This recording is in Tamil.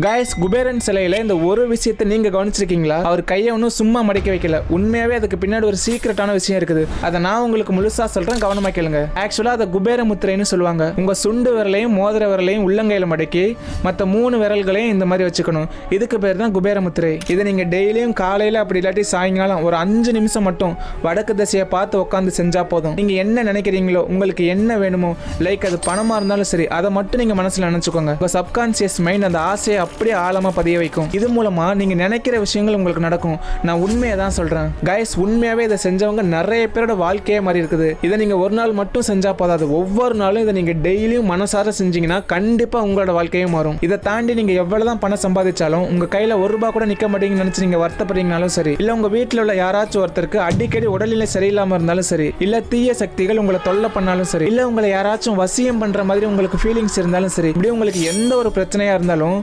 காய்ஸ், குபேரன் சிலையில இந்த ஒரு விஷயத்தை நீங்க கவனிச்சிருக்கீங்களா? அவர் கையை ஒன்றும் சும்மா மடக்கி வைக்கல. உண்மையாவே அதுக்கு பின்னாடி ஒரு சீக்ரெட்டான விஷயம் இருக்குது. அதை நான் உங்களுக்கு முழுசா சொல்றேன், கவனமா கேளுங்க. ஆக்சுவலா அதை குபேர முத்திரைன்னு சொல்லுவாங்க. உங்க சுண்டு விரலையும் மோதிர விரலையும் உள்ளங்கையில மடக்கி மற்ற 3 விரல்களையும் இந்த மாதிரி வச்சுக்கணும். இதுக்கு பேர் தான் குபேர முத்திரை. இதை நீங்க டெய்லியும் காலையில அப்படி இல்லாட்டி சாயங்காலம் ஒரு 5 நிமிஷம் மட்டும் வடக்கு திசையை பார்த்து உட்காந்து செஞ்சா போதும். நீங்க என்ன நினைக்கிறீங்களோ, உங்களுக்கு என்ன வேணுமோ, லைக் அது பணமா இருந்தாலும் சரி, அதை மட்டும் நீங்க மனசுல நினைச்சுக்கோங்க. உங்க சப்கான்சியஸ் மைண்ட் அந்த ஆசையை அப்படியே ஆழமா பதிய வைக்கும். இது மூலமா நீங்க நினைக்கிற விஷயங்கள் உங்களுக்கு நடக்கும். நான் உண்மையை தான் சொல்றேன் கைஸ். உண்மையாவே இதை செஞ்சவங்க நிறைய பேரோட வாழ்க்கையே மாறி இருக்குது. இதை நீங்க ஒரு நாள் மட்டும் செஞ்சா போதாது. ஒவ்வொரு நாளும் இதை நீங்க டெய்லியும் மனசார செஞ்சீங்கன்னா கண்டிப்பா உங்களோட வாழ்க்கையும் மாறும். இதை தாண்டி நீங்க எவ்வளவுதான் பணம் சம்பாதிச்சாலும் உங்க கையில ₹1 கூட நிக்க மாட்டீங்கன்னு நினைச்சு நீங்க வருத்தப்படுறீங்கனாலும் சரி, இல்ல உங்க வீட்டுல உள்ள யாராச்சும் ஒருத்தருக்கு அடிக்கடி உடல்நிலை சரியில்லாம இருந்தாலும் சரி, இல்ல தீய சக்திகள் உங்களை தொல்லை பண்ணாலும் சரி, இல்ல உங்களை யாராச்சும் வசியம் பண்ற மாதிரி உங்களுக்கு ஃபீலிங்ஸ் இருந்தாலும் சரி, இப்படி உங்களுக்கு எந்த ஒரு பிரச்சனையா இருந்தாலும்